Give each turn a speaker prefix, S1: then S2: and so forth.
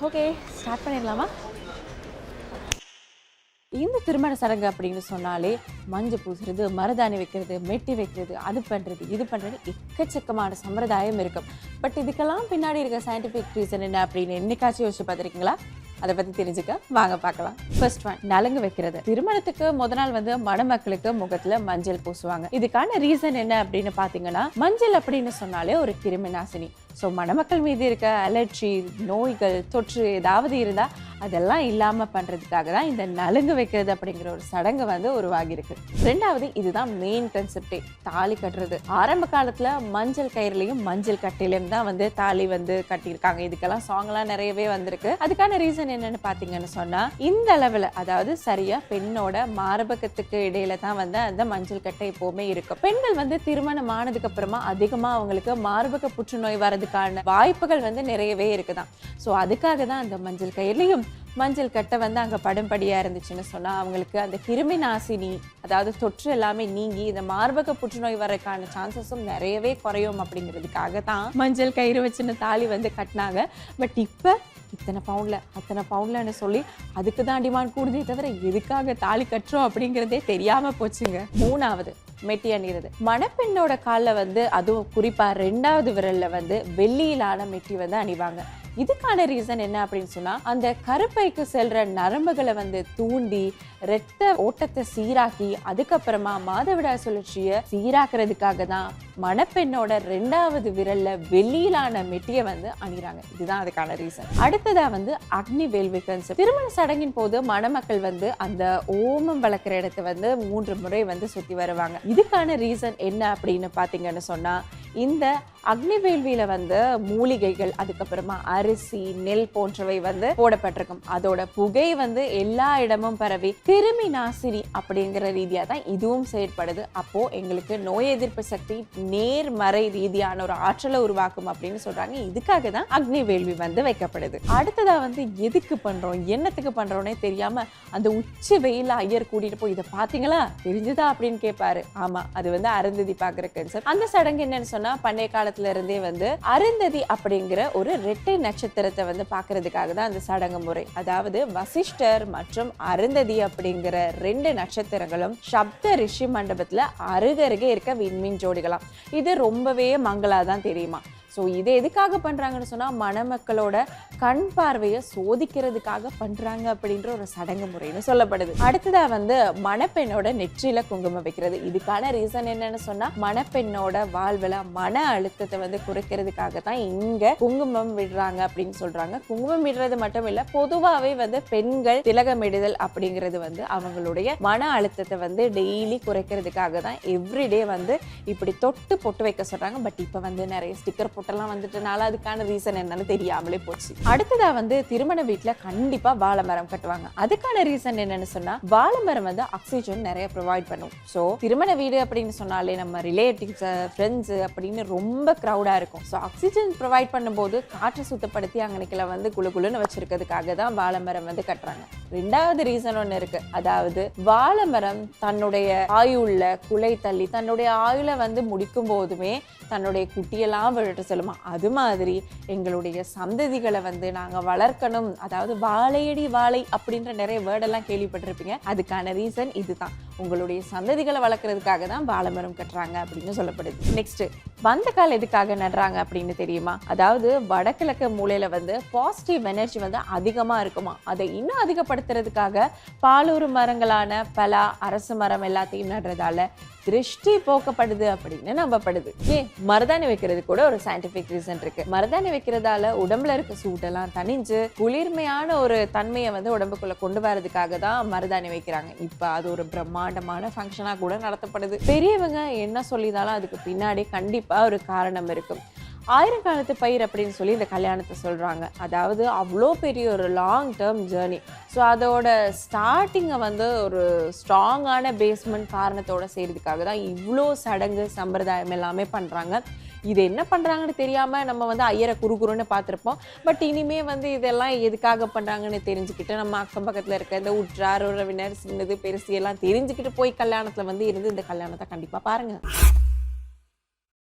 S1: Okay, start பண்ணிடலாமா? இந்த திருமண சடங்கு அப்படின்னு சொன்னாலே மஞ்சள் பூசுறது, மருதாணி வைக்கிறது, மெட்டி வைக்கிறது, அது பண்ணுறது இது பண்ணுறது எக்கச்சக்கமான சம்பிரதாயம் இருக்கும். பட் இதுக்கெல்லாம் பின்னாடி இருக்க சயின்டிஃபிக் ரீசன் என்ன அப்படின்னு என்னைக்காச்சும் யோசிச்சு பார்த்துருக்கீங்களா? அதை பற்றி தெரிஞ்சுக்க வாங்க பார்க்கலாம். ஃபர்ஸ்ட் ஒன், நலங்கு வைக்கிறது. திருமணத்துக்கு முத நாள் மணமக்களுக்கு முகத்துல மஞ்சள் பூசுவாங்க. இதுக்கான ரீசன் என்ன அப்படின்னு பார்த்தீங்கன்னா, மஞ்சள் அப்படின்னு சொன்னாலே ஒரு கிருமி நாசினி. ஸோ மணமக்கள் மீது இருக்க அலர்ஜி, நோய்கள், தொற்று ஏதாவது இருந்தா அதெல்லாம் இல்லாம பண்றதுக்காக தான் இந்த நலுங்கு வைக்கிறது அப்படிங்கிற ஒரு சடங்கு உருவாகி இருக்கு. ரெண்டாவது, இதுதான் மெயின் கான்செப்டே, தாலி கட்டுறது. ஆரம்ப காலத்துல மஞ்சள் கயிறுலையும் மஞ்சள் கட்டையிலையும் தான் தாலி கட்டியிருக்காங்க. இதுக்கெல்லாம் சாங் எல்லாம் நிறையவே வந்திருக்கு. அதுக்கான ரீசன் என்னன்னு பாத்தீங்கன்னு சொன்னா, இந்த அளவுல அதாவது சரியா பெண்ணோட மார்பகத்துக்கு இடையில தான் அந்த மஞ்சள் கட்டை எப்பவுமே இருக்கும். பெண்கள் திருமணம் ஆனதுக்கு அப்புறமா அதிகமா அவங்களுக்கு மார்பக புற்றுநோய் வரதுக்கான வாய்ப்புகள் நிறையவே இருக்குதான். ஸோ அதுக்காக தான் அந்த மஞ்சள் கயிறுலையும் மஞ்சள் கட்டை அங்கே படும்படியா இருந்துச்சுன்னு சொன்னா அவங்களுக்கு அந்த கிருமி நாசினி அதாவது தொற்று எல்லாமே நீங்கி இந்த மார்பக புற்றுநோய் வரக்கான சான்சஸும் நிறையவே குறையும் அப்படிங்கிறதுக்காக தான் மஞ்சள் கயிறு வச்சுன்னு தாலி கட்டினாங்க. பட் இப்போ இத்தனை பவுண்ட்ல அத்தனை பவுண்ட்லன்னு சொல்லி அதுக்கு தான் டிமாண்ட் கூடுதே தவிர எதுக்காக தாலி கட்டுறோம் அப்படிங்கிறதே தெரியாம போச்சுங்க. மூணாவது, மெட்டி அணிகிறது. மணப்பெண்ணோட காலில் அதுவும் குறிப்பா 2வது விரல்ல வெள்ளியிலான மெட்டி அணிவாங்க. இதுக்கான ரீசன் என்ன அப்படின்னு சொன்னா, அந்த கருப்பைக்கு செல்ற நரம்புகளை தூண்டி இரத்த ஓட்டத்தை சீராக்கி அதுக்கப்புறமா மாதவிடாய் சுழற்சியை சீராக்குறதுக்காக தான் மணப்பெண்ணோட 2வது விரல்ல வெள்ளியிலான மெட்டியை அணிகிறாங்க. இதுதான் அதுக்கான ரீசன். அடுத்ததா அக்னி வேள்வி கான்செப்ட். திருமண சடங்கின் போது மணமக்கள் அந்த ஓமம் வளர்க்குற இடத்தை 3 முறை சுத்தி வருவாங்க. இதுக்கான ரீசன் என்ன அப்படின்னு பாத்தீங்கன்னு சொன்னா, இந்த அக்னி வேள்வியில மூலிகைகள், அதுக்கப்புறமா அரிசி, நெல் போன்றவை போடப்பட்டிருக்கும். அதோட புகை எல்லா இடமும் பரவி கிருமி நாசினி அப்படிங்கிற ரீதியா தான் இதுவும் செயற்படுது. அப்போ எங்களுக்கு நோய் எதிர்ப்பு சக்தி நேர்மறை ரீதியான ஒரு ஆற்றலை உருவாக்கும் அப்படின்னு சொல்றாங்க. இதுக்காக தான் அக்னி வேள்வி வைக்கப்படுது. அடுத்ததா எதுக்கு பண்றோம், என்னத்துக்கு பண்றோம்னே தெரியாம அந்த உச்சி வெயில ஐயர் கூட்டிட்டு போய் இதை பாத்தீங்களா தெரிஞ்சுதா அப்படின்னு கேட்பாரு. ஆமா, அது அருந்ததி பாக்குற கான்செப்ட். அந்த சடங்கு என்னன்னு சொன்னா, பண்டைய காலத்துல இருந்தே அருந்ததி அப்படிங்கிற ஒரு இரட்டை நட்சத்திரத்தை பாக்குறதுக்காக தான் அந்த சடங்கு முறை. அதாவது வசிஷ்டர் மற்றும் அருந்ததி அப்படிங்கிற 2 நட்சத்திரங்களும் சப்த ரிஷி மண்டபத்துல அருகருகே இருக்க விண்மீன் ஜோடிகளாம். இது ரொம்பவே மங்களாதான் தெரியுமா. ஸோ இதை எதுக்காக பண்ணுறாங்கன்னு சொன்னால், மணமக்களோட கண் பார்வையை சோதிக்கிறதுக்காக பண்ணுறாங்க அப்படின்ற ஒரு சடங்கு முறைன்னு சொல்லப்படுது. அடுத்ததாக மணப்பெண்ணோட நெற்றியில் குங்குமம் வைக்கிறது. இதுக்கான ரீசன் என்னன்னு சொன்னால், மணப்பெண்ணோட வாழ்வில் மன அழுத்தத்தை குறைக்கிறதுக்காக தான் இங்கே குங்குமம் விடுறாங்க அப்படின்னு சொல்கிறாங்க. குங்குமம் விடுறது மட்டும் இல்லை, பொதுவாகவே பெண்கள் திலகமிடுதல் அப்படிங்கிறது அவங்களுடைய மன அழுத்தத்தை டெய்லி குறைக்கிறதுக்காக தான் எவ்ரிடே இப்படி தொட்டு பொட்டு வைக்க சொல்கிறாங்க. பட் இப்போ நிறைய ஸ்டிக்கர் போட்டெல்லாம் வந்துட்டனால அதுக்கான ரீசன் என்னன்னு தெரியாமலே போச்சு. அடுத்ததா திருமண வீட்டுல கண்டிப்பா வாழை மரம் கட்டுவாங்க. அதுக்கான ரீசன் என்னன்னு சொன்னா, வாழை மரம் ஆக்சிஜன் நிறைய ப்ரொவைட் பண்ணும். சோ திருமண வீடு அப்படின்னு சொன்னாலே நம்ம ரிலேட்டிவ்ஸ், ஃப்ரெண்ட்ஸ் அப்படின்னு ரொம்ப கிரௌடா இருக்கும். ஸோ ஆக்சிஜன் ப்ரொவைட் பண்ணும்போது காற்றை சுத்தப்படுத்தி அங்கனைக்குள்ள குளு குளுன்னு வச்சிருக்கிறதுக்காக தான் வாழை மரம் கட்டுறாங்க. 2வது ரீசன் ஒண்ணு இருக்கு. அதாவது வாழை மரம் தன்னுடைய ஆயுள்ல குலை தள்ளி தன்னுடைய ஆயுளை முடிக்கும் போதுமே தன்னுடைய குட்டியெல்லாம் விழுட்டு சொல்லுமா. அது மாதிரி எங்களுடைய சந்ததிகளை நாங்க வளர்க்கணும், அதாவது வாழையடி வாழை அப்படின்ற நிறைய வேர்டெல்லாம் கேள்விப்பட்டிருப்பீங்க. அதுக்கான ரீசன் இதுதான். உங்களுடைய சந்ததிகளை வளர்க்கறதுக்காக தான் வாழை மரம் கட்டுறாங்க அப்படின்னு சொல்லப்படுது. நெக்ஸ்ட், பந்தக்கால் எதுக்காக நடுறாங்க அப்படின்னு தெரியுமா? அதாவது வடகிழக்கு மூலையில பாசிட்டிவ் எனர்ஜி அதிகமா இருக்குமா. அதை இன்னும் அதிகப்படுத்துறதுக்காக பாலூர் மரங்களான பலா, அரசு மரம் எல்லாத்தையும் நடுறதால திருஷ்டி போக்கப்படுது அப்படின்னு நம்பப்படுது. மருதாணி வைக்கிறது கூட ஒரு சயின்டிபிக் ரீசன் இருக்கு. மருதாணி வைக்கிறதால உடம்புல இருக்க சூட்டெல்லாம் தணிஞ்சு குளிர்மையான ஒரு தன்மையை உடம்புக்குள்ள கொண்டு வரதுக்காக தான் மருதாணி வைக்கிறாங்க. இப்ப அது ஒரு பிரம்மாண்டமான ஃபங்க்ஷனா கூட நடத்தப்படுது. பெரியவங்க என்ன சொல்லிதாலும் அதுக்கு பின்னாடி கண்டிப்பா ஒரு காரணம் இருக்கும். 1000 காலத்து பயிர் அப்படின்னு சொல்லி இந்த கல்யாணத்தை சொல்றாங்க. அதாவது அவ்வளோ பெரிய ஒரு லாங் டேர்ம் ஜேர்னி. ஸோ அதோட ஸ்டார்டிங்கை ஒரு ஸ்ட்ராங்கான பேஸ்மெண்ட் காரணத்தோட செய்யறதுக்காக தான் இவ்வளோ சடங்கு சம்பிரதாயம் எல்லாமே பண்றாங்க. இது என்ன பண்றாங்கன்னு தெரியாம நம்ம ஐயரை குறுகுறுன்னு பார்த்துருப்போம். பட் இனிமே இதெல்லாம் எதுக்காக பண்றாங்கன்னு தெரிஞ்சுக்கிட்டு நம்ம அக்கம் பக்கத்துல இருக்க இந்த உற்றார் உறவினர் சின்னது பெருசு எல்லாம் தெரிஞ்சுக்கிட்டு போய் கல்யாணத்துல இருந்து இந்த கல்யாணத்தை கண்டிப்பா பாருங்க.